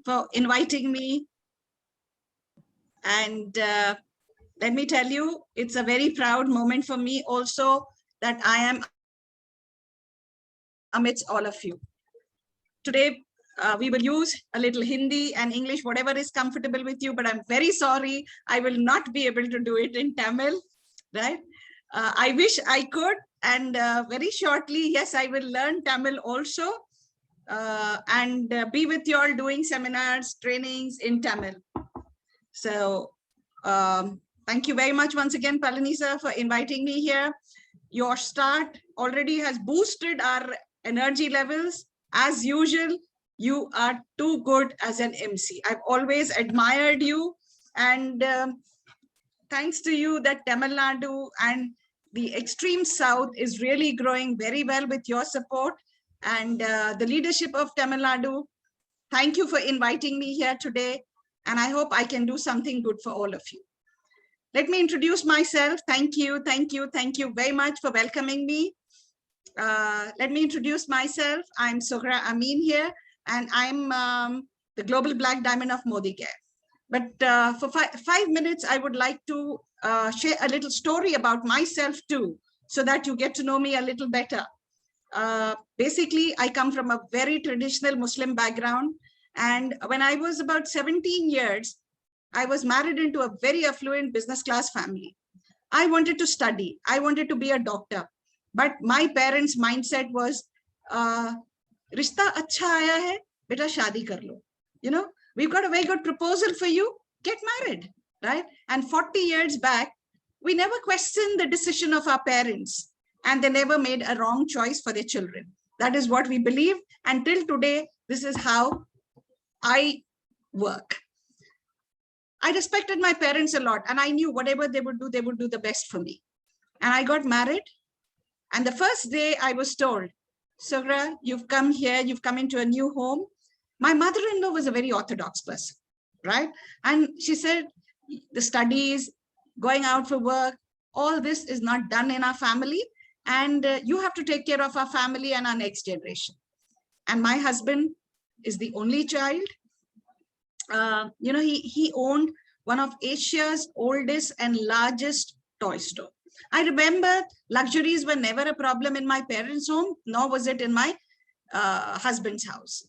for inviting me. And let me tell you, it's a very proud moment for me also that I am amidst all of you. Today, we will use a little Hindi and English, whatever is comfortable with you, but I'm very sorry, I will not be able to do it in Tamil, right? I wish I could, and very shortly, yes, I will learn Tamil also, and be with you all doing seminars, trainings in Tamil. So thank you very much once again, Palani sir, for inviting me here. Your start already has boosted our energy levels. As usual, you are too good as an MC. I've always admired you, and thanks to you that Tamil Nadu and the extreme south is really growing very well with your support and the leadership of Tamil Nadu. Thank you for inviting me here today, and I hope I can do something good for all of you. Let me introduce myself. Thank you very much for welcoming me. Let me introduce myself. I'm Sughra Amin here, and I'm the Global Black Diamond of Modicare. But for 5 minutes, I would like to share a little story about myself too, so that you get to know me a little better. Basically, I come from a very traditional Muslim background. And when I was about 17 years, I was married into a very affluent business class family. I wanted to study. I wanted to be a doctor. But my parents' mindset was, Rishta acha aaya hai, beta shadi kar lo. You know, we've got a very good proposal for you, get married, right? And 40 years back, we never questioned the decision of our parents, and they never made a wrong choice for their children. That is what we believe. Until today, this is how I work. I respected my parents a lot, and I knew whatever they would do the best for me. And I got married. And the first day I was told, Sughra, you've come here, you've come into a new home. My mother-in-law was a very orthodox person, right? And she said, the studies, going out for work, all this is not done in our family. And you have to take care of our family and our next generation. And my husband is the only child. You know, he owned one of Asia's oldest and largest toy store. I remember luxuries were never a problem in my parents' home, nor was it in my husband's house.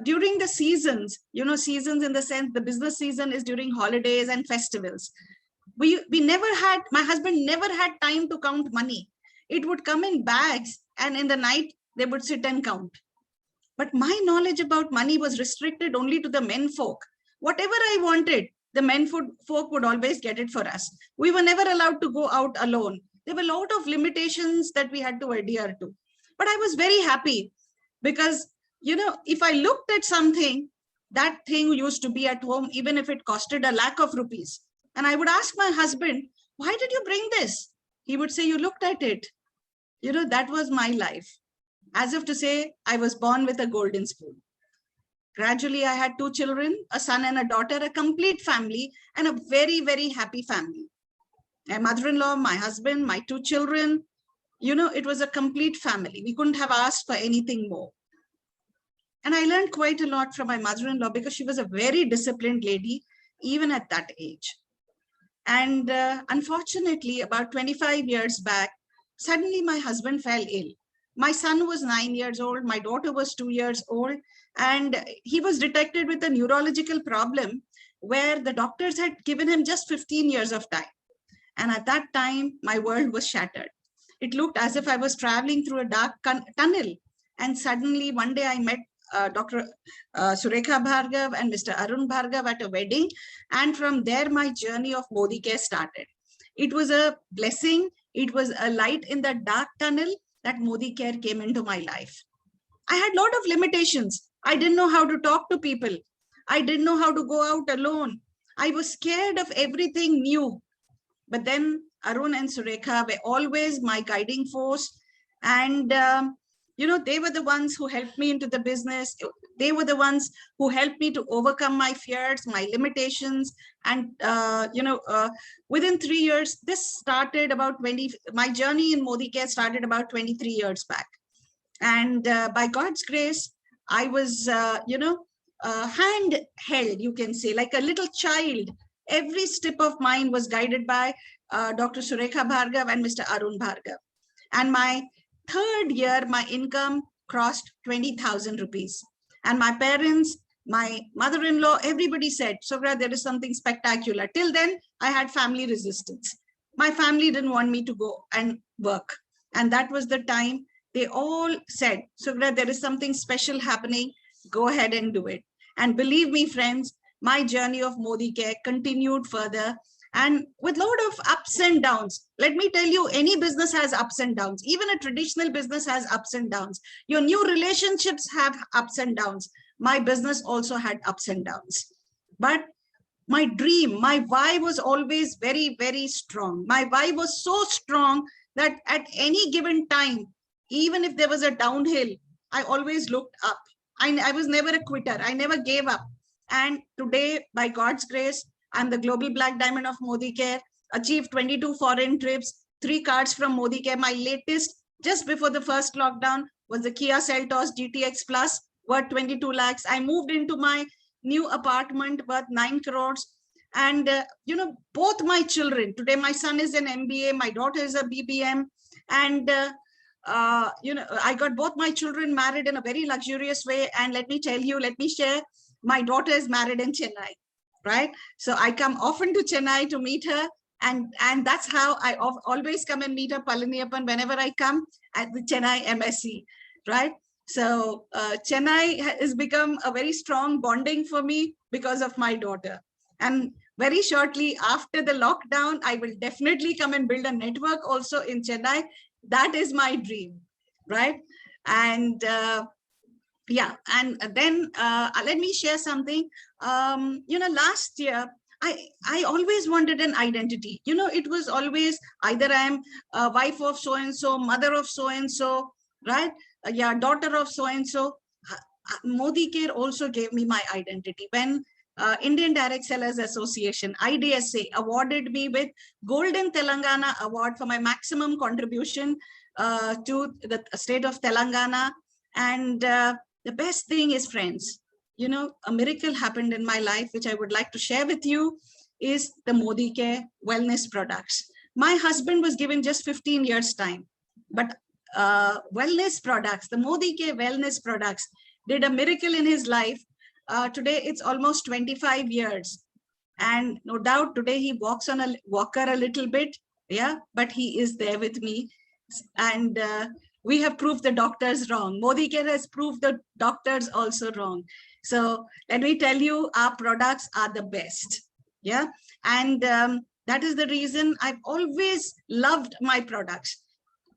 During the seasons, you know, seasons in the sense the business season is during holidays and festivals. We never had, my husband never had time to count money. It would come in bags, and in the night they would sit and count. But my knowledge about money was restricted only to the men folk. Whatever I wanted, the men folk would always get it for us. We were never allowed to go out alone. There were a lot of limitations that we had to adhere to. But I was very happy because, you know, if I looked at something, that thing used to be at home, even if it costed a lakh of rupees. And I would ask my husband, why did you bring this? He would say, you looked at it. You know, that was my life. As if to say, I was born with a golden spoon. Gradually, I had 2 children, a son and a daughter, a complete family, and a very, very happy family. My mother-in-law, my husband, my 2 children, you know, it was a complete family. We couldn't have asked for anything more. And I learned quite a lot from my mother-in-law because she was a very disciplined lady, even at that age. And unfortunately, about 25 years back, suddenly my husband fell ill. My son was 9 years old, my daughter was 2 years old, and he was detected with a neurological problem where the doctors had given him just 15 years of time. And at that time, my world was shattered. It looked as if I was traveling through a dark tunnel. And suddenly one day I met Dr. Surekha Bhargav and Mr. Arun Bhargav at a wedding. And from there, my journey of Modicare started. It was a blessing. It was a light in the dark tunnel that Modicare came into my life. I had a lot of limitations. I didn't know how to talk to people. I didn't know how to go out alone. I was scared of everything new. But then Arun and Surekha were always my guiding force. And, you know, they were the ones who helped me into the business. They were the ones who helped me to overcome my fears, my limitations. And, you know, within 3 years, this started about my journey in Modicare started about 23 years back. And by God's grace, I was, you know, hand held, you can say, like a little child. Every step of mine was guided by Dr. Surekha Bhargav and Mr. Arun Bhargav. And my third year, my income crossed 20,000 rupees. And my parents, my mother-in-law, everybody said, Sugra, there is something spectacular. Till then, I had family resistance. My family didn't want me to go and work. And that was the time they all said, Sugra, there is something special happening. Go ahead and do it. And believe me, friends, my journey of Modi Care continued further, and with a lot of ups and downs. Let me tell you, any business has ups and downs. Even a traditional business has ups and downs. Your new relationships have ups and downs. My business also had ups and downs. But my dream, my why was always very, very strong. My why was so strong that at any given time, even if there was a downhill, I always looked up. I was never a quitter. I never gave up. And today, by God's grace, I'm the Global Black Diamond of Modi Care, achieved 22 foreign trips, 3 cards from Modi Care. My latest, just before the first lockdown, was the Kia Seltos GTX Plus, worth 22 lakhs. I moved into my new apartment worth 9 crores. And, both my children, today my son is an MBA, my daughter is a BBM. And, I got both my children married in a very luxurious way. And let me tell you, let me share, my daughter is married in Chennai, right? So I come often to Chennai to meet her. And that's how I always come and meet her, Palaniyappan, whenever I come at the Chennai MSc, right? So Chennai has become a very strong bonding for me because of my daughter. And very shortly after the lockdown, I will definitely come and build a network also in Chennai. That is my dream, right? And yeah, and then let me share something. Last year, I always wanted an identity. It was always either I'm a wife of so-and-so, mother of so-and-so, right? Yeah, daughter of so-and-so. Modi Care also gave me my identity. When Indian Direct Sellers Association, IDSA, awarded me with Golden Telangana Award for my maximum contribution to the state of Telangana. And the best thing is, friends, a miracle happened in my life, which I would like to share with you, is the Modi Care wellness products. My husband was given just 15 years time, but wellness products, the Modi Care wellness products, did a miracle in his life. Today, it's almost 25 years. And no doubt today he walks on a walker a little bit, yeah, but he is there with me. And we have proved the doctors wrong. Modi Care has proved the doctors also wrong. So let me tell you, our products are the best. Yeah. And that is the reason I've always loved my products.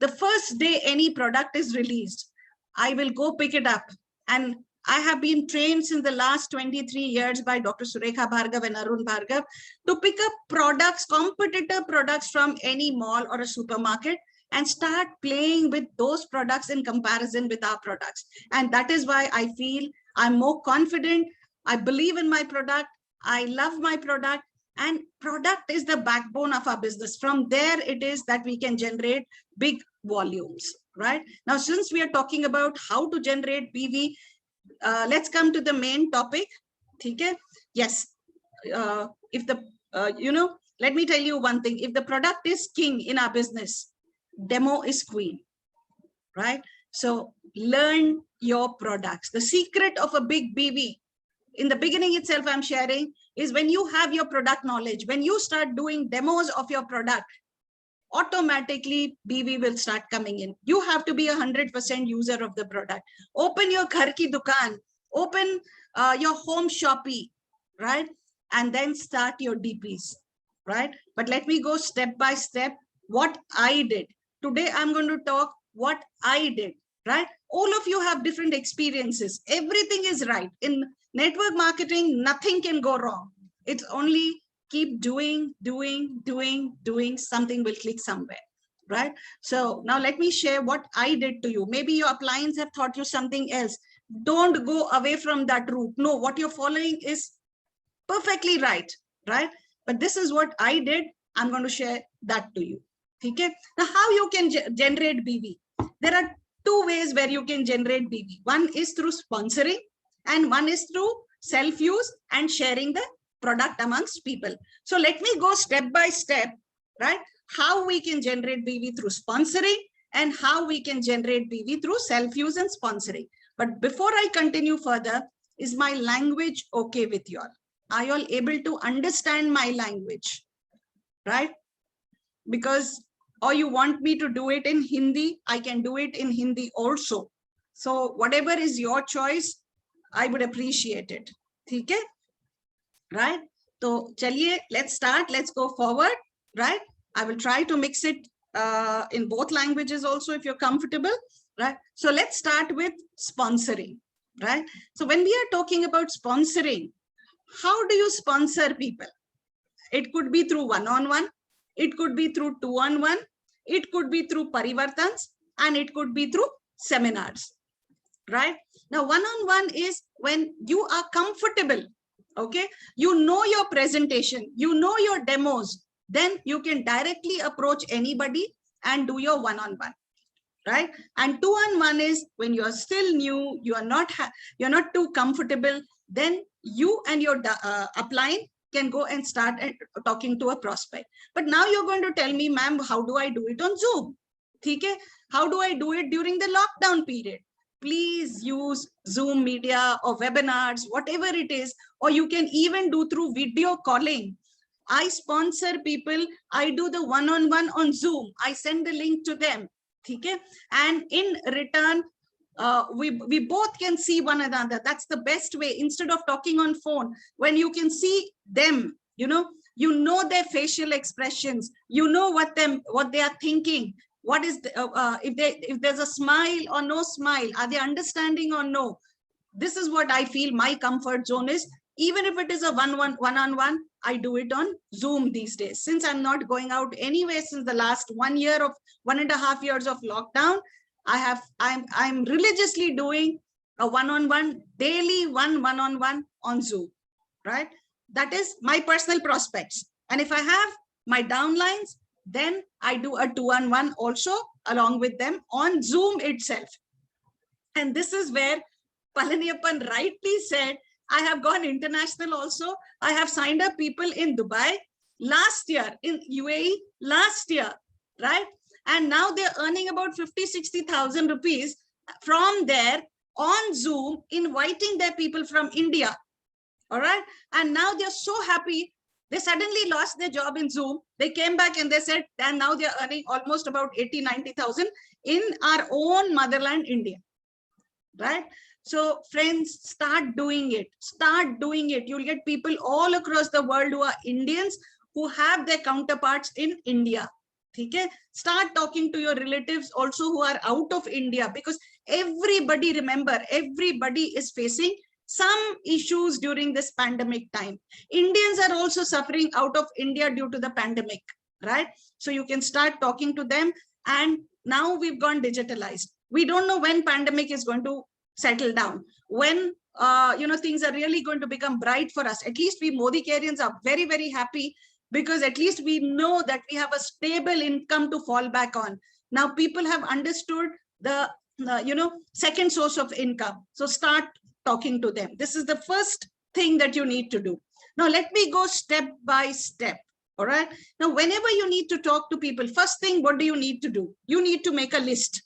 The first day any product is released, I will go pick it up. And I have been trained since the last 23 years by Dr. Surekha Bhargav and Arun Bhargav to pick up products, competitor products from any mall or a supermarket, and start playing with those products in comparison with our products. And that is why I feel I'm more confident. I believe in my product. I love my product. And product is the backbone of our business. From there, it is that we can generate big volumes, right? Now, since we are talking about how to generate BV, let's come to the main topic. Okay? Yes. If the, let me tell you one thing. If the product is king in our business, demo is queen, right? So learn your products. The secret of a big BV, in the beginning itself, I'm sharing, is when you have your product knowledge, when you start doing demos of your product, automatically BV will start coming in. You have to be 100% user of the product. Open your Ghar Ki Dukaan, open your home Shopee, right? And then start your DPs, right? But let me go step by step what I did. Today, I'm going to talk what I did, right? All of you have different experiences. Everything is right. In network marketing, nothing can go wrong. It's only keep doing, something will click somewhere, right? So now let me share what I did to you. Maybe your appliance have taught you something else. Don't go away from that route. No, what you're following is perfectly right, right? But this is what I did. I'm going to share that to you. Okay. Now, how you can generate BV? There are 2 ways where you can generate BV. One is through sponsoring and one is through self-use and sharing the product amongst people. So let me go step by step, right? How we can generate BV through sponsoring and how we can generate BV through self-use and sponsoring. But before I continue further, is my language okay with you all? Are you all able to understand my language, right? Because, or you want me to do it in Hindi, I can do it in Hindi also. So whatever is your choice, I would appreciate it. Okay? Right? So chaliye, let's start. Let's go forward. Right? I will try to mix it in both languages also if you're comfortable. Right? So let's start with sponsoring. Right? So when we are talking about sponsoring, how do you sponsor people? It could be through one-on-one. It could be through two-on-one. It could be through parivartans, and it could be through seminars. Right? Now, one-on-one is when you are comfortable. Okay, you know your presentation, you know your demos, then you can directly approach anybody and do your one-on-one, right? And two-on-one is when you are still new, you're not too comfortable, then you and your upline can go and start talking to a prospect. But now you're going to tell me, ma'am, how do I do it on Zoom? Okay, how do I do it during the lockdown period? Please use Zoom media or webinars, whatever it is, or you can even do through video calling. I sponsor people. I do the one-on-one on Zoom. I send the link to them. Okay? And in return, we both can see one another. That's the best way. Instead of talking on phone, when you can see them, you know their facial expressions, you know what they are thinking. What is if there's a smile or no smile, are they understanding or no? This is what I feel my comfort zone is. Even if it is a one-on-one, I do it on Zoom these days. Since I'm not going out anywhere since the last 1 year of 1.5 years of lockdown, I'm religiously doing a one-on-one, daily one-on-one on Zoom, right? That is my personal prospects. And if I have my downlines, then I do a two-on-one also along with them on Zoom itself. And this is where Palaniyappan rightly said, I have gone international also. I have signed up people in Dubai last year, in UAE last year, right? And now they're earning about 50,000-60,000 rupees from there on Zoom, inviting their people from India. All right. And now they're so happy. They suddenly lost their job in Zoom. They came back and they said, and now they're earning almost about 80,000-90,000 in our own motherland, India. Right? So friends, start doing it. Start doing it. You'll get people all across the world who are Indians who have their counterparts in India. Okay? Start talking to your relatives also who are out of India, because everybody, remember, everybody is facing some issues during this pandemic time. Indians are also suffering out of India due to the pandemic, right? So you can start talking to them. And now we've gone digitalized. We don't know when pandemic is going to settle down, when things are really going to become bright for us. At least we Modicarians are very, very happy, because at least we know that we have a stable income to fall back on. Now people have understood the second source of income. So start talking to them. This is the first thing that you need to do. Now let me go step by step. All right. Now, whenever you need to talk to people, first thing, what do you need to do? You need to make a list.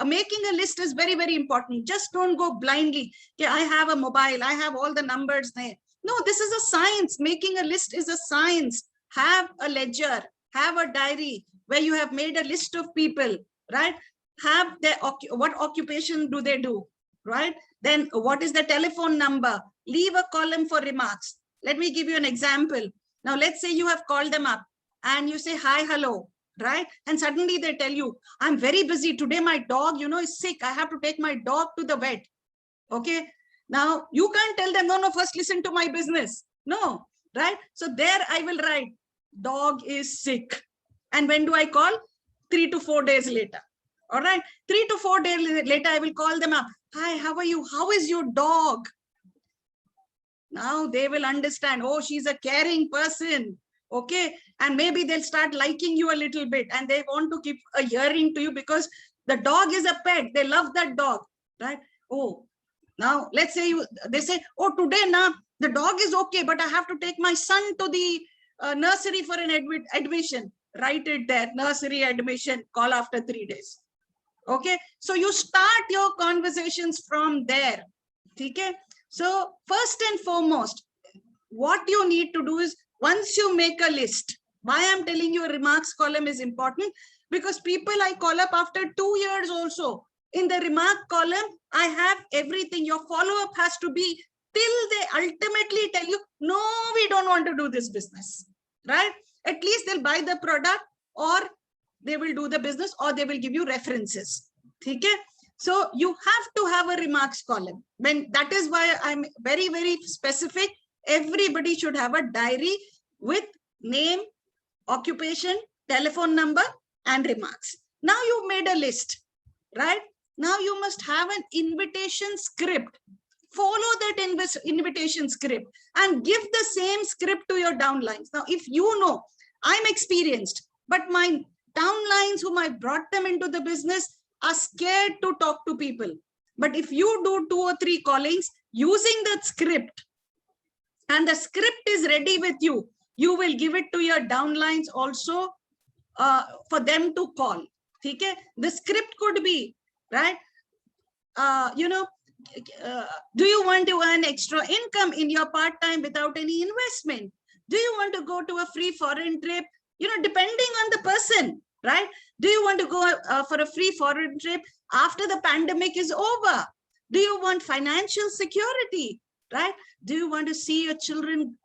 Making a list is very, very important. Just don't go blindly. Okay, I have a mobile, I have all the numbers there. No, this is a science. Making a list is a science. Have a ledger, have a diary where you have made a list of people, right? Have their what occupation do they do, right? Then what is the telephone number? Leave a column for remarks. Let me give you an example. Now, let's say you have called them up and you say, hi, hello, right? And suddenly they tell you, I'm very busy today. My dog, is sick. I have to take my dog to the vet. Okay. Now you can't tell them, no, first listen to my business. No, right? So there I will write, dog is sick. And when do I call? 3 to 4 days later. All right. 3 to 4 days later, I will call them up. Hi, how are you? How is your dog? Now they will understand, oh, she's a caring person. Okay. And maybe they'll start liking you a little bit and they want to keep a earring to you because the dog is a pet. They love that dog, right? Oh, Now, let's say they say, oh, today now the dog is okay, but I have to take my son to the nursery for an admission. Write it there, nursery admission, call after 3 days. Okay, so you start your conversations from there. Okay, so first and foremost, what you need to do is, once you make a list, why I'm telling you a remarks column is important, because people I call up after 2 years also, in the remark column, I have everything. Your follow-up has to be till they ultimately tell you, no, we don't want to do this business, right? At least they'll buy the product, or they will do the business, or they will give you references. Okay? So you have to have a remarks column. That is why I'm very, very specific. Everybody should have a diary with name, occupation, telephone number, and remarks. Now you made a list, right? Now you must have an invitation script. Follow that invitation script and give the same script to your downlines. Now, if you know, I'm experienced, but my downlines whom I brought them into the business are scared to talk to people. But if you do 2 or 3 callings using that script, and the script is ready with you, you will give it to your downlines also for them to call. Okay? The script could be, right? Do you want to earn extra income in your part-time without any investment? Do you want to go to a free foreign trip? Depending on the person, right? Do you want to go for a free foreign trip after the pandemic is over? Do you want financial security, right? Do you want to see your children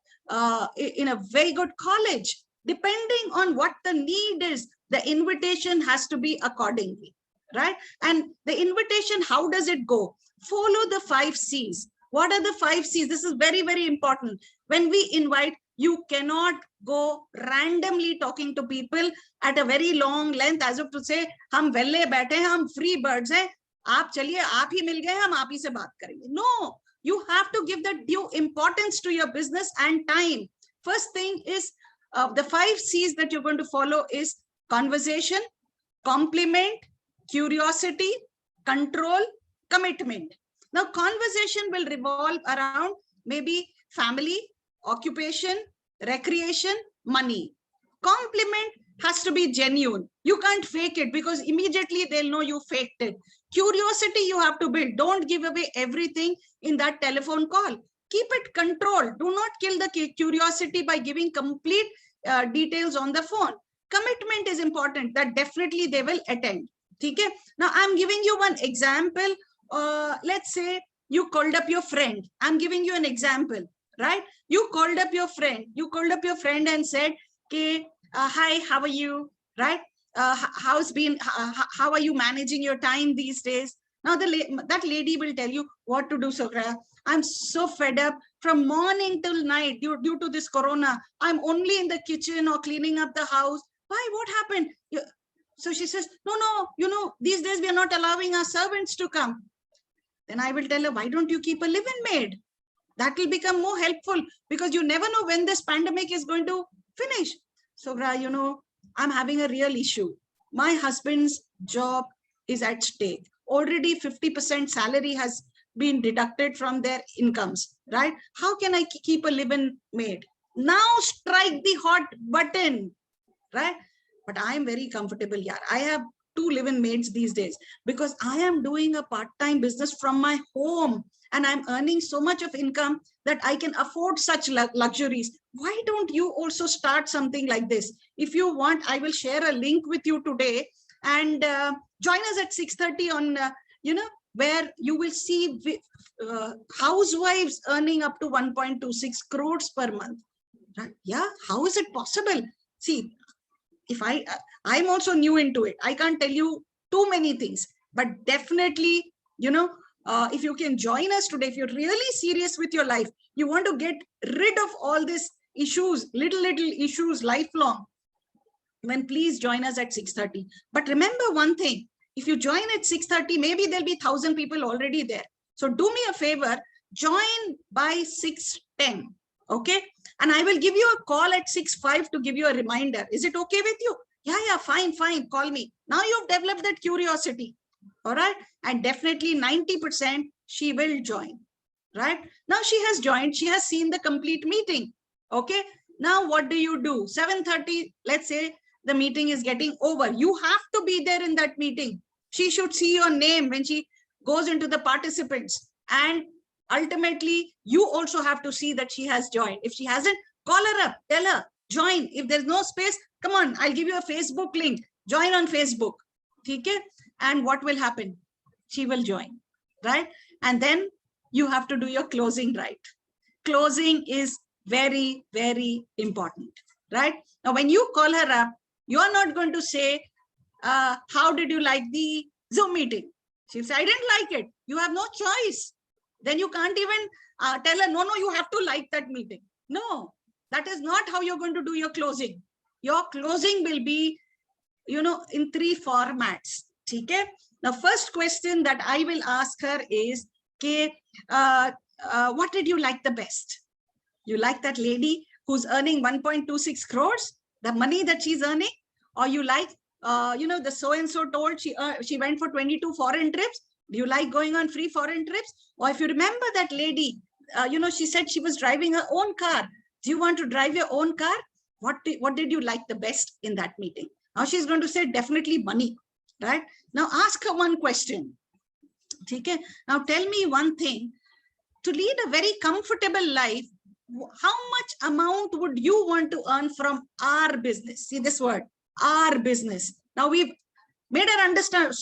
in a very good college? Depending on what the need is, the invitation has to be accordingly, right? And the invitation, how does it go? Follow the 5 C's. What are the 5 C's? This is very, very important. When we invite, you cannot go randomly talking to people at a very long length, as if to say, hum velle baithe hain, hum free birds hain, aap chaliye, aap hi mil gaye, hum aap hi se baat karenge. No, you have to give the due importance to your business and time. First thing is, the 5 C's that you're going to follow is conversation, compliment, curiosity, control, commitment. Now, conversation will revolve around maybe family, occupation, recreation, money. Compliment has to be genuine. You can't fake it, because immediately they'll know you faked it. Curiosity you have to build. Don't give away everything in that telephone call. Keep it controlled. Do not kill the curiosity by giving complete details on the phone. Commitment is important, that definitely they will attend. Okay? Now, I'm giving you one example. Let's say you called up your friend. I'm giving you an example, right? You called up your friend. You called up your friend and said, okay, hi, how are you? Right? How are you managing your time these days? Now, that lady will tell you what to do, Sogra. I'm so fed up from morning till night due to this corona. I'm only in the kitchen or cleaning up the house. Why? What happened? So she says, no, these days we are not allowing our servants to come. Then I will tell her, why don't you keep a live-in maid? That will become more helpful, because you never know when this pandemic is going to finish. So, I'm having a real issue. My husband's job is at stake. Already 50% salary has been deducted from their incomes, right? How can I keep a live-in maid? Now strike the hot button, right? But I am very comfortable here. I have 2 live-in maids these days, because I am doing a part-time business from my home, and I'm earning so much of income that I can afford such luxuries. Why don't you also start something like this? If you want, I will share a link with you today, and join us at 6:30 on, where you will see housewives earning up to 1.26 crores per month. Right? Yeah, how is it possible? See, if I'm also new into it, I can't tell you too many things, but definitely, if you can join us today, if you're really serious with your life, you want to get rid of all these issues, little issues, lifelong, then please join us at 6:30. But remember one thing, if you join at 6:30, maybe there'll be 1,000 people already there. So do me a favor, join by 6:10, okay? And I will give you a call at 6:05 to give you a reminder. Is it okay with you? Yeah, fine, call me. Now you've developed that curiosity, all right? And definitely 90% she will join, right? Now she has joined, she has seen the complete meeting. Okay, now what do you do? 7:30, let's say the meeting is getting over. You have to be there in that meeting. She should see your name when she goes into the participants. And ultimately, you also have to see that she has joined. If she hasn't, call her up, tell her, join. If there's no space, come on, I'll give you a Facebook link. Join on Facebook. Okay? And what will happen? She will join, right? And then you have to do your closing right. Closing is very, very important, right? Now, when you call her up, you're not going to say, how did you like the Zoom meeting? She'll say, I didn't like it. You have no choice. Then you can't even tell her, no, you have to like that meeting. No, that is not how you're going to do your closing. Your closing will be, in 3 formats. Okay? The first question that I will ask her is, okay, what did you like the best? You like that lady who's earning 1.26 crores, the money that she's earning? Or you like, the so-and-so told she went for 22 foreign trips. Do you like going on free foreign trips? Or if you remember that lady, she said she was driving her own car. Do you want to drive your own car? What did you like the best in that meeting? Now she's going to say definitely money, right? Now ask her one question. Okay? Now tell me one thing. To lead a very comfortable life, how much amount would you want to earn from our business? See this word, our business. Now we've made her understand,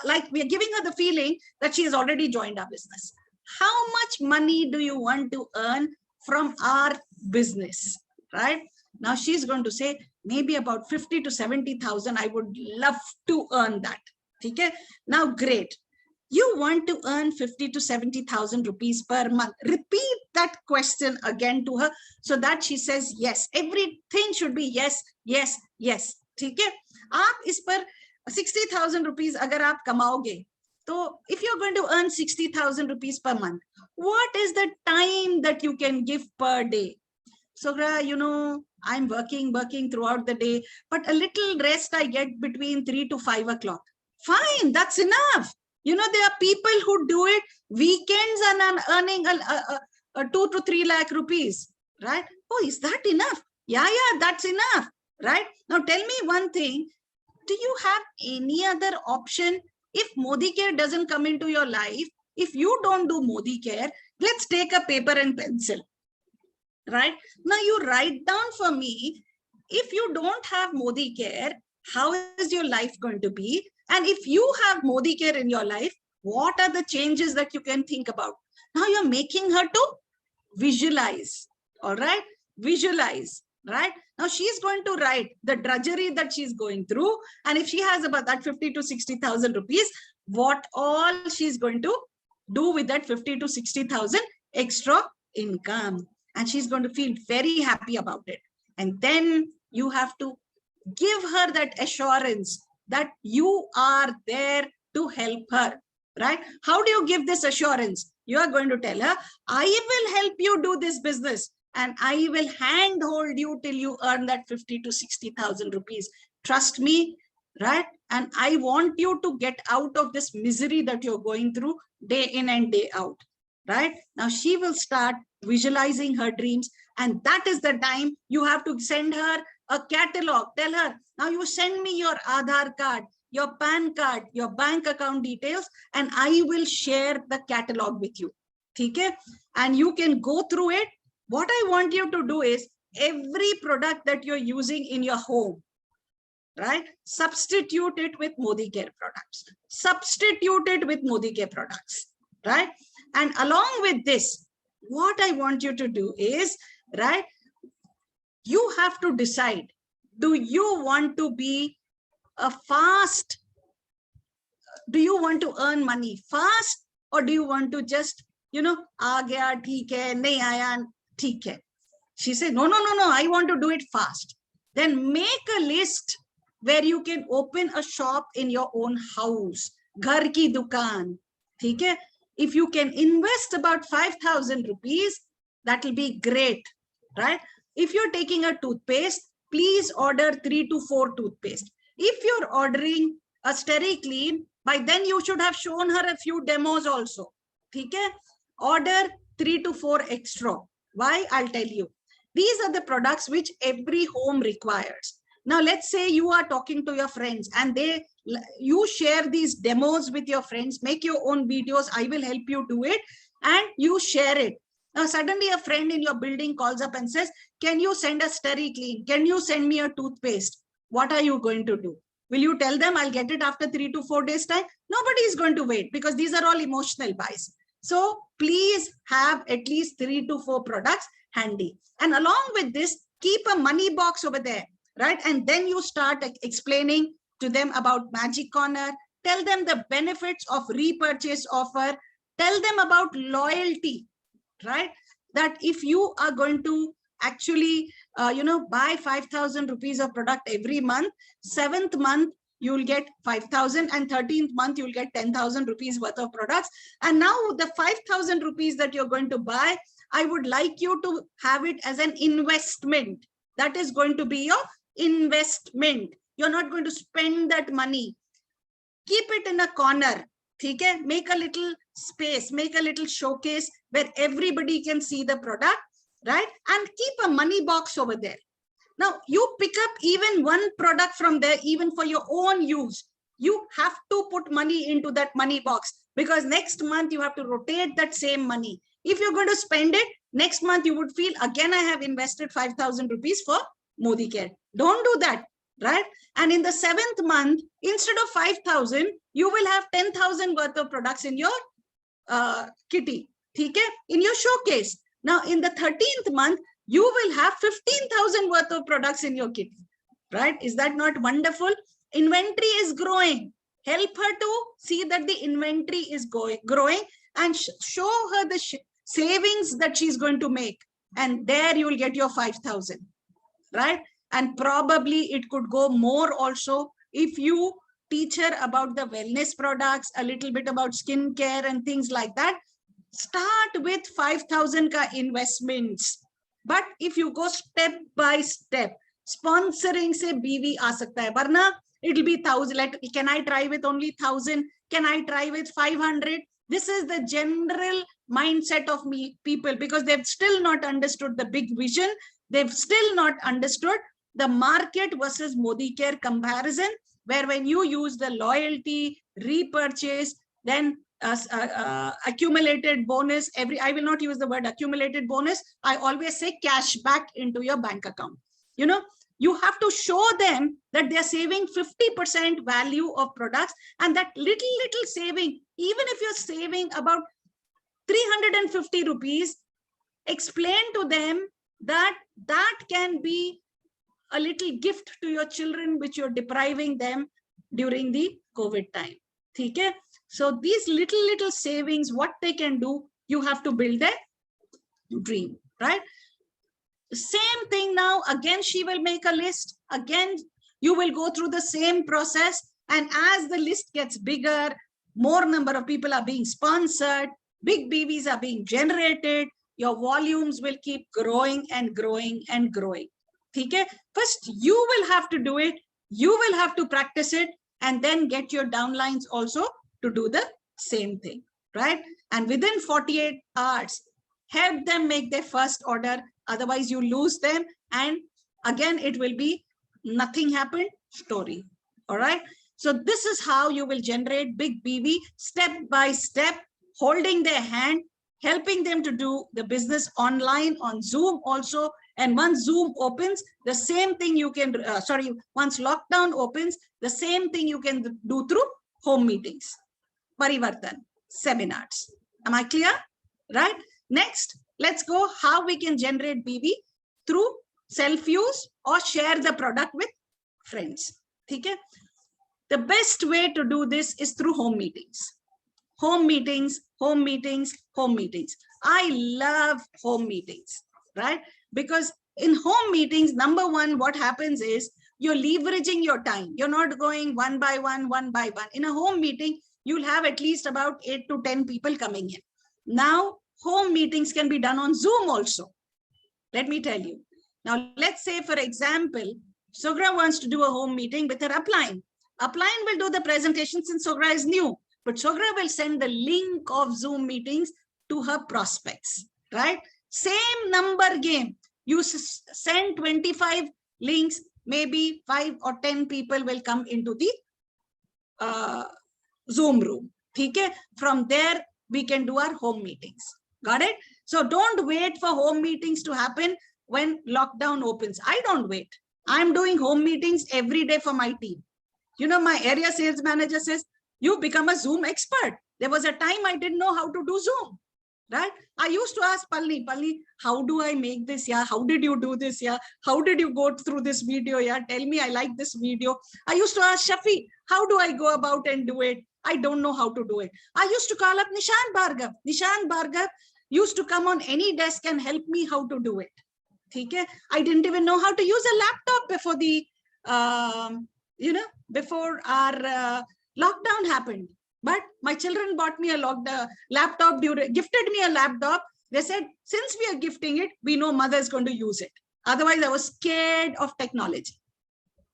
like we are giving her the feeling that she has already joined our business. How much money do you want to earn from our business, right? Now she's going to say maybe about 50 to 70,000. I would love to earn that. Okay. Now, great. You want to earn 50 to 70,000 rupees per month. Repeat that question again to her so that she says yes. Everything should be yes, yes, yes. ठीक है? आप इस पर 60,000 rupees अगर आप कमाओगे, तो if you're going to earn 60,000 rupees per month, what is the time that you can give per day? So, I'm working throughout the day, but a little rest I get between 3 to 5 o'clock. Fine, that's enough. There are people who do it weekends and earning 2 to 3 lakh rupees, right? Oh, is that enough? Yeah, that's enough, right? Now tell me one thing. Do you have any other option? If Modi Care doesn't come into your life, if you don't do Modi Care, let's take a paper and pencil, right? Now you write down for me, if you don't have Modi Care, how is your life going to be? And if you have Modi Care in your life, what are the changes that you can think about? Now you're making her to visualize, all right? Visualize, right? Now she's going to write the drudgery that she's going through. And if she has about that 50 to 60,000 rupees, what all she's going to do with that 50 to 60,000 extra income. And she's going to feel very happy about it. And then you have to give her that assurance that you are there to help her, right? How do you give this assurance? You are going to tell her, I will help you do this business and I will handhold you till you earn that 50 to 60,000 rupees. Trust me, right? And I want you to get out of this misery that you're going through day in and day out, right? Now she will start visualizing her dreams, and that is the time you have to send her a catalog. Tell her, now you send me your Aadhaar card, your PAN card, your bank account details, and I will share the catalog with you. Okay? And you can go through it. What I want you to do is every product that you're using in your home, right? Substitute it with Modi Care products. Substitute it with Modi Care products, right? And along with this, what I want you to do is, right, you have to decide, do you want to be a fast, do you want to earn money fast, or do you want to just, aa gaya, theek hai, nahi aaya, theek hai. She said, no, I want to do it fast. Then make a list where you can open a shop in your own house, ghar ki dukaan, theek hai. If you can invest about 5,000 rupees, that will be great, right? If you're taking a toothpaste, please order 3 to 4 toothpaste. If you're ordering a Steri Clean, by then you should have shown her a few demos also. ठीक है? Order 3 to 4 extra. Why? I'll tell you. These are the products which every home requires. Now, let's say you are talking to your friends and you share these demos with your friends, make your own videos. I will help you do it and you share it. Now, suddenly a friend in your building calls up and says, can you send a Steri Clean? Can you send me a toothpaste? What are you going to do? Will you tell them I'll get it after 3 to 4 days time? Nobody is going to wait because these are all emotional buys. So please have at least 3 to 4 products handy. And along with this, keep a money box over there, right? And then you start explaining to them about Magic Corner. Tell them the benefits of repurchase offer. Tell them about loyalty, right? That if you are going to actually, buy 5,000 rupees of product every month, 7th month, you'll get 5,000 and 13th month, you'll get 10,000 rupees worth of products. And now the 5,000 rupees that you're going to buy, I would like you to have it as an investment. That is going to be your investment. You're not going to spend that money. Keep it in a corner. Okay? Make a little space, make a little showcase where everybody can see the product, right? And keep a money box over there. Now, you pick up even one product from there, even for your own use. You have to put money into that money box because next month you have to rotate that same money. If you're going to spend it, next month you would feel, again, I have invested 5,000 rupees for Modi Care. Don't do that, right? And in the 7th month, instead of 5,000, you will have 10,000 worth of products in your kitty, okay? In your showcase. Now, in the 13th month, you will have 15,000 worth of products in your kitty, right? Is that not wonderful? Inventory is growing. Help her to see that the inventory is growing and show her the savings that she's going to make. And there you will get your 5,000, right? And probably it could go more also if you teach her about the wellness products, a little bit about skincare and things like that. Start with 5,000 ka investments. But if you go step by step, sponsoring se BV aa sakta hai, varna it'll be 1,000. Like, can I try with only 1,000? Can I try with 500? This is the general mindset of people because they've still not understood the big vision. They've still not understood the market versus Modi Care comparison, where when you use the loyalty, repurchase, then accumulated bonus, I will not use the word accumulated bonus. I always say cash back into your bank account. You have to show them that they're saving 50% value of products, and that little saving, even if you're saving about 350 rupees, explain to them that can be a little gift to your children, which you're depriving them during the COVID time. Okay? So these little savings, what they can do, you have to build their dream, right? Same thing now, again, she will make a list. Again, you will go through the same process. And as the list gets bigger, more number of people are being sponsored, big BVs are being generated, your volumes will keep growing and growing and growing. Okay? First, you will have to do it. You will have to practice it and then get your downlines also to do the same thing, right? And within 48 hours, help them make their first order. Otherwise, you lose them. And again, it will be nothing happened story. All right. So this is how you will generate big BV step by step, holding their hand, helping them to do the business online on Zoom also. And once Zoom opens, the same thing you can, once lockdown opens, the same thing you can do through home meetings, Parivartan, seminars. Am I clear? Right? Next, let's go how we can generate BV through self-use or share the product with friends. Okay? The best way to do this is through home meetings. Home meetings, home meetings, home meetings. I love home meetings, right? Because in home meetings, number one, what happens is you're leveraging your time. You're not going one by one, one by one. In a home meeting, you'll have at least about 8 to 10 people coming in. Now, home meetings can be done on Zoom also. Let me tell you. Now, let's say, for example, Sugra wants to do a home meeting with her upline. Upline will do the presentation since Sugra is new. but Sogra will send the link of Zoom meetings to her prospects, right? Same number game. You send 25 links, maybe 5 or 10 people will come into the Zoom room. Okay? From there, we can do our home meetings. Got it? So don't wait for home meetings to happen when lockdown opens. I don't wait. I'm doing home meetings every day for my team. You know, my area sales manager says, you become a Zoom expert. There was a time I didn't know how to do Zoom, right? I used to ask Palni, how do I make this? Yeah, how did you do this? Yeah, how did you go through this video? Yeah, tell me, I like this video. I used to ask Shafi, how do I go about and do it? I don't know how to do it. I used to call up Nishan Bhargav. Nishan Bhargav used to come on any desk and help me how to do it. Okay? I didn't even know how to use a laptop before the, before our lockdown happened. But my children bought me a laptop, gifted me a laptop. They said, since we are gifting it, we know mother is going to use it. Otherwise, I was scared of technology.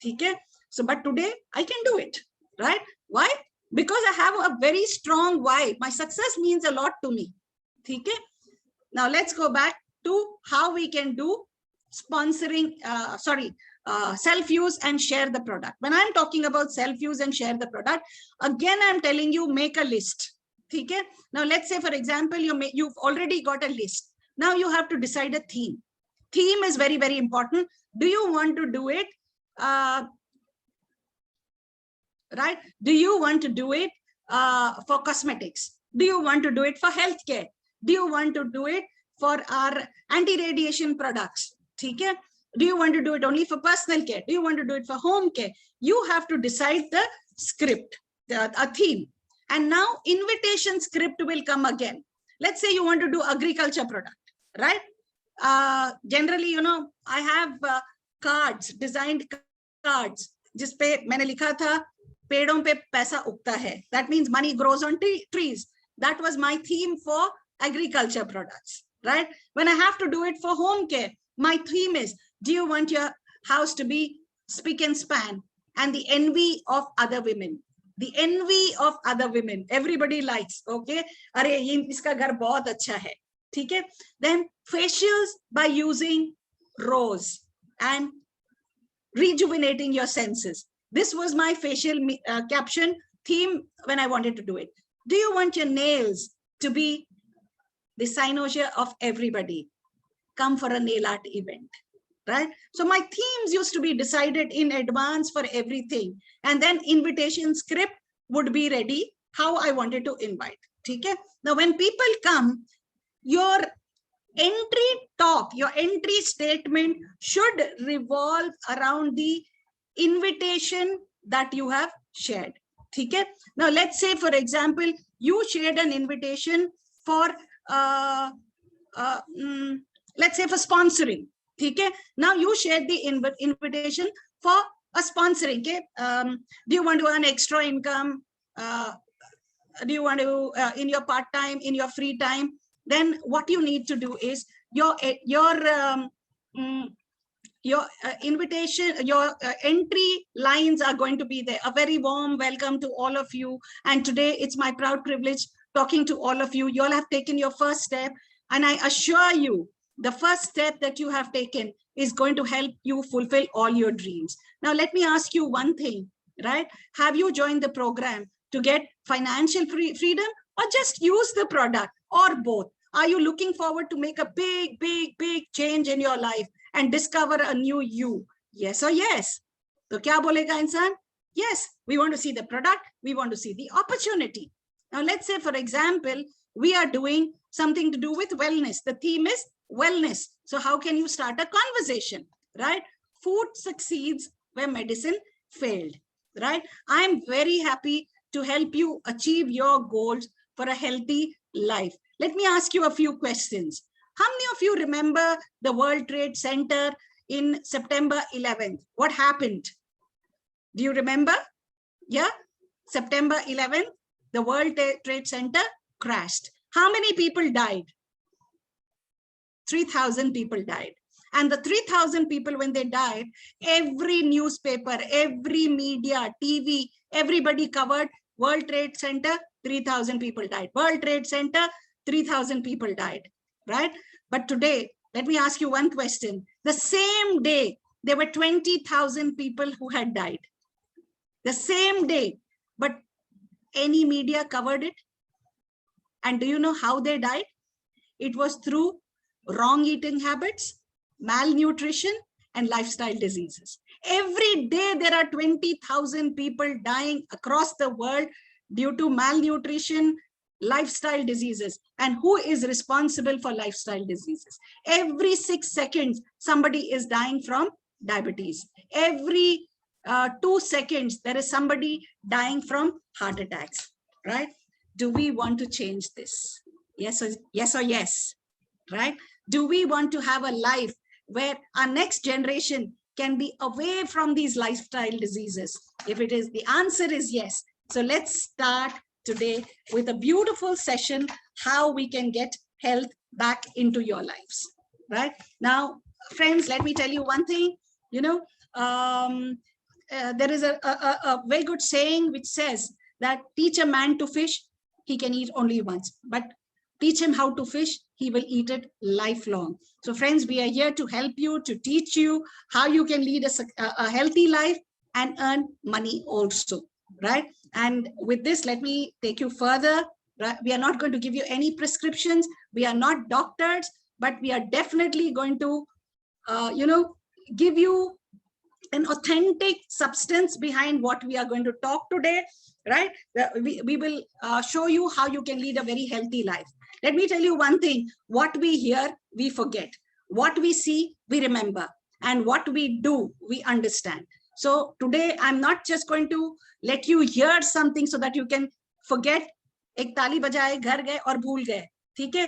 Okay? So, but today I can do it, right? Why? Because I have a very strong why. My success means a lot to me. Okay? Now let's go back to how we can do sponsoring, self-use and share the product. When I'm talking about self-use and share the product, again, I'm telling you, make a list. Okay? Now, let's say, for example, you've already got a list. Now you have to decide a theme. Theme is very, very important. Do you want to do it? Right? Do you want to do it for cosmetics? Do you want to do it for healthcare? Do you want to do it for our anti-radiation products? Okay? Do you want to do it only for personal care? Do you want to do it for home care? You have to decide the script, a theme. And now invitation script will come again. Let's say you want to do agriculture product, right? Generally, you know, I have cards, designed cards, जिसपे मैंने लिखा था पेड़ों पे पैसा उगता है. That means money grows on trees. That was my theme for agriculture products, right? When I have to do it for home care, my theme is, do you want your house to be spick and span and the envy of other women? The envy of other women. Everybody likes, okay? अरे ये इसका घर बहुत अच्छा है, ठीक है? Then facials by using rose and rejuvenating your senses. This was my facial caption theme when I wanted to do it. Do you want your nails to be the cynosure of everybody? Come for a nail art event, right? So my themes used to be decided in advance for everything. And then invitation script would be ready, how I wanted to invite. Okay? Now, when people come, your entry talk, your entry statement should revolve around the invitation that you have shared. Okay? Now, let's say, for example, you shared an invitation for, let's say for sponsoring. Okay? Now, you shared the invitation for a sponsoring. Okay? Do you want to earn extra income? Do you want to, in your part-time, in your free time? Then what you need to do is your invitation, your entry lines are going to be there. A very warm welcome to all of you. And today it's my proud privilege talking to all of you. You all have taken your first step. And I assure you, the first step that you have taken is going to help you fulfill all your dreams. Now, let me ask you one thing, right? Have you joined the program to get financial freedom or just use the product or both? Are you looking forward to make a big, big, big change in your life and discover a new you? Yes or yes? So kya bolega insan? Yes, we want to see the product. We want to see the opportunity. Now, let's say, for example, we are doing something to do with wellness. The theme is wellness. So how can you start a conversation, right? Food succeeds where medicine failed, right? I'm very happy to help you achieve your goals for a healthy life. Let me ask you a few questions. How many of you remember the World Trade Center in September 11th? What happened? Do you remember? Yeah, September 11th, the World Trade Center crashed. How many people died? 3,000 people died. And the 3,000 people, when they died, every newspaper, every media, TV, everybody covered World Trade Center 3,000 people died. World Trade Center, 3,000 people died, right? But today, let me ask you one question. The same day, there were 20,000 people who had died. The same day, but any media covered it? And do you know how they died? It was through wrong eating habits, malnutrition, and lifestyle diseases. Every day there are 20,000 people dying across the world due to malnutrition, lifestyle diseases. And who is responsible for lifestyle diseases? Every 6 seconds, somebody is dying from diabetes. Every 2 seconds, there is somebody dying from heart attacks, right? Do we want to change this? Yes or yes, right? Do we want to have a life where our next generation can be away from these lifestyle diseases? If it is, the answer is yes. So let's start today with a beautiful session, how we can get health back into your lives, right? Now, friends, let me tell you one thing, you know, there is a very good saying which says that teach a man to fish, he can eat only once, but teach him how to fish, he will eat it lifelong. So friends, we are here to help you, to teach you how you can lead a healthy life and earn money also, right? And with this, let me take you further. Right? We are not going to give you any prescriptions. We are not doctors, but we are definitely going to, give you an authentic substance behind what we are going to talk today, right? We will show you how you can lead a very healthy life. Let me tell you one thing, what we hear, we forget. What we see, we remember. And what we do, we understand. So today, I'm not just going to let you hear something so that you can forget. Ek tali bajaye, ghar gaye aur bhool gaye. theek hai?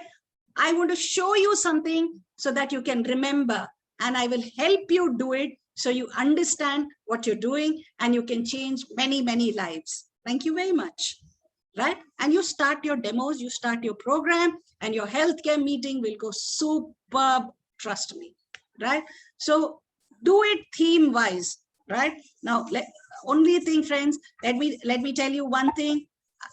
I want to show you something so that you can remember, and I will help you do it so you understand what you're doing and you can change many, many lives. Thank you very much. Right? And you start your demos, you start your program, and your healthcare meeting will go superb, trust me. Right? So do it theme wise. Right? Now, only thing, friends, let me tell you one thing.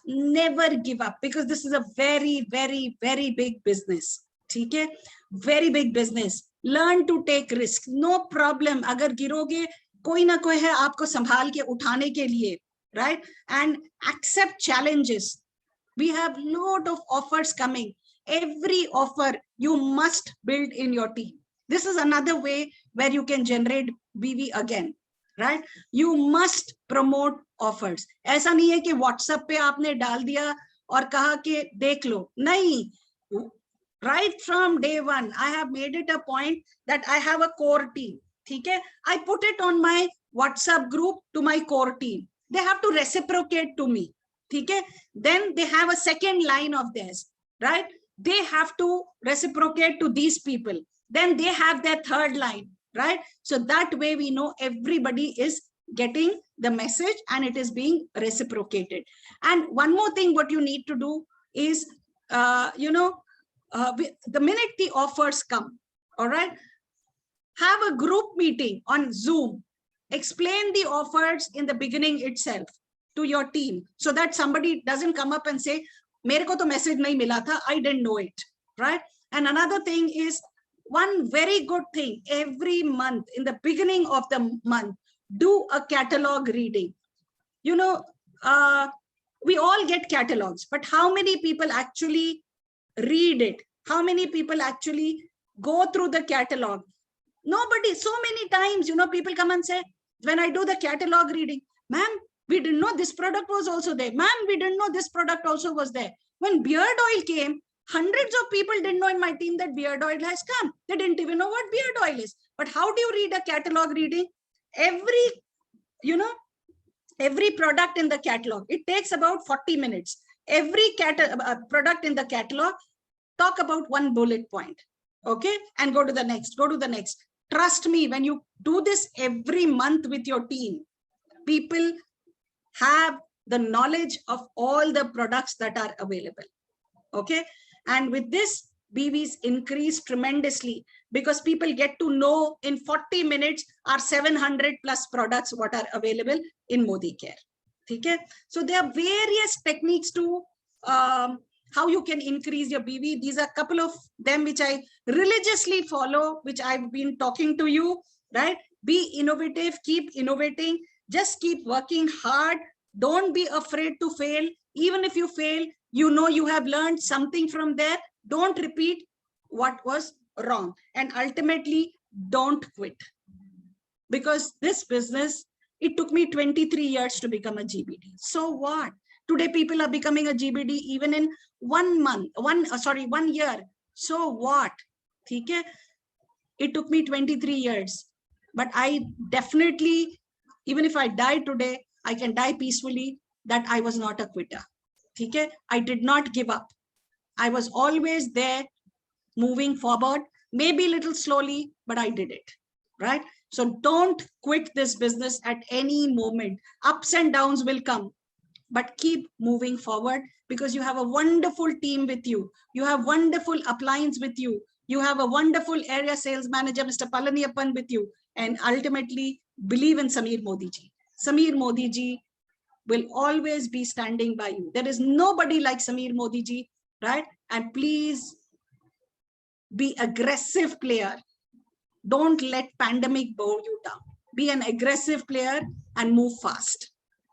Never give up, because this is a very, very, very big business. Okay? Very big business. Learn to take risk. No problem. Agar giroge, koi na koi hai aapko sambhal ke uthane ke liye, right? And accept challenges. We have lot of offers coming. Every offer you must build in your team. This is another way where you can generate BV again, right? You must promote offers. ऐसा नहीं है कि WhatsApp पे आपने डाल दिया और कहा कि देख लो. नहीं. Right from day one, I have made it a point that I have a core team. Okay? I put it on my WhatsApp group to my core team. They have to reciprocate to me. Okay? Then they have a second line of theirs, right? They have to reciprocate to these people. Then they have their third line, right? So that way we know everybody is getting the message and it is being reciprocated. And one more thing, what you need to do is, the minute the offers come, all right, have a group meeting on Zoom. Explain the offers in the beginning itself to your team so that somebody doesn't come up and say, "Mere ko to message nahi mila tha, I didn't know it," right? And another thing is, one very good thing, every month, in the beginning of the month, do a catalog reading. You know, we all get catalogs, but how many people actually read it? How many people actually go through the catalog? Nobody. So many times, people come and say, when I do the catalog reading, "Ma'am, we didn't know this product was also there. Ma'am, we didn't know this product also was there." When beard oil came, hundreds of people didn't know in my team that beard oil has come. They didn't even know what beard oil is. But how do you read a catalog reading? Every product in the catalog, it takes about 40 minutes. Every product in the catalog, talk about one bullet point, okay? And go to the next, go to the next. Trust me, when you do this every month with your team, people have the knowledge of all the products that are available, okay? And with this, BVs increase tremendously because people get to know in 40 minutes are 700 plus products what are available in Modi Care. Okay? So there are various techniques to how you can increase your BV. These are a couple of them which I religiously follow, which I've been talking to you, right? Be innovative, keep innovating, just keep working hard. Don't be afraid to fail. Even if you fail, you know you have learned something from there. Don't repeat what was wrong. And ultimately, don't quit. Because this business, it took me 23 years to become a GBD. So what? Today, people are becoming a GBD even in 1 month, 1 year. So what? Okay? It took me 23 years. But I definitely, even if I die today, I can die peacefully that I was not a quitter. Okay? I did not give up. I was always there moving forward, maybe a little slowly, but I did it, right? So don't quit this business at any moment. Ups and downs will come, but keep moving forward because you have a wonderful team with you. You have wonderful uplines with you. You have a wonderful area sales manager, Mr. Palaniappan, with you. And ultimately, believe in Samir Modi ji. Samir Modi ji will always be standing by you. There is nobody like Samir Modi ji, right? And please be aggressive player. Don't let pandemic bow you down. Be an aggressive player and move fast,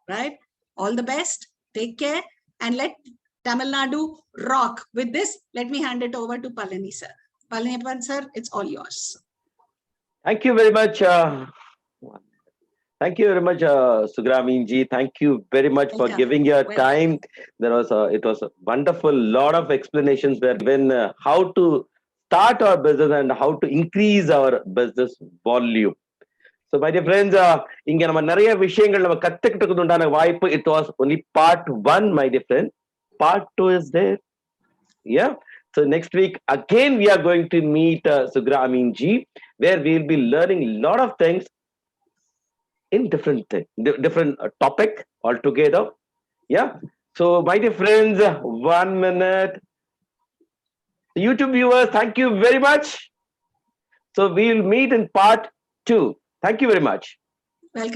right? All the best. Take care and let Tamil Nadu rock. With this, let me hand it over to Palani sir. Palani sir, it's all yours. Thank you very much. Thank you very much, Sugramin ji. Thank you very much for giving your time. It was a wonderful lot of explanations were given how to start our business and how to increase our business volume. So, my dear friends, இங்க நம்ம நிறைய விஷயங்கள் நம்ம கத்துக்கிட்டு உண்டான வாய்ப்பு. It was only part 1, my dear friend. Part 2 is there. Yeah. So next week again we are going to meet Sugra Amin ji, where we will be learning a lot of things in different topic altogether. Yeah. So my dear friends, 1 minute. YouTube viewers, thank you very much. So we will meet in part 2. Thank you very much. Welcome.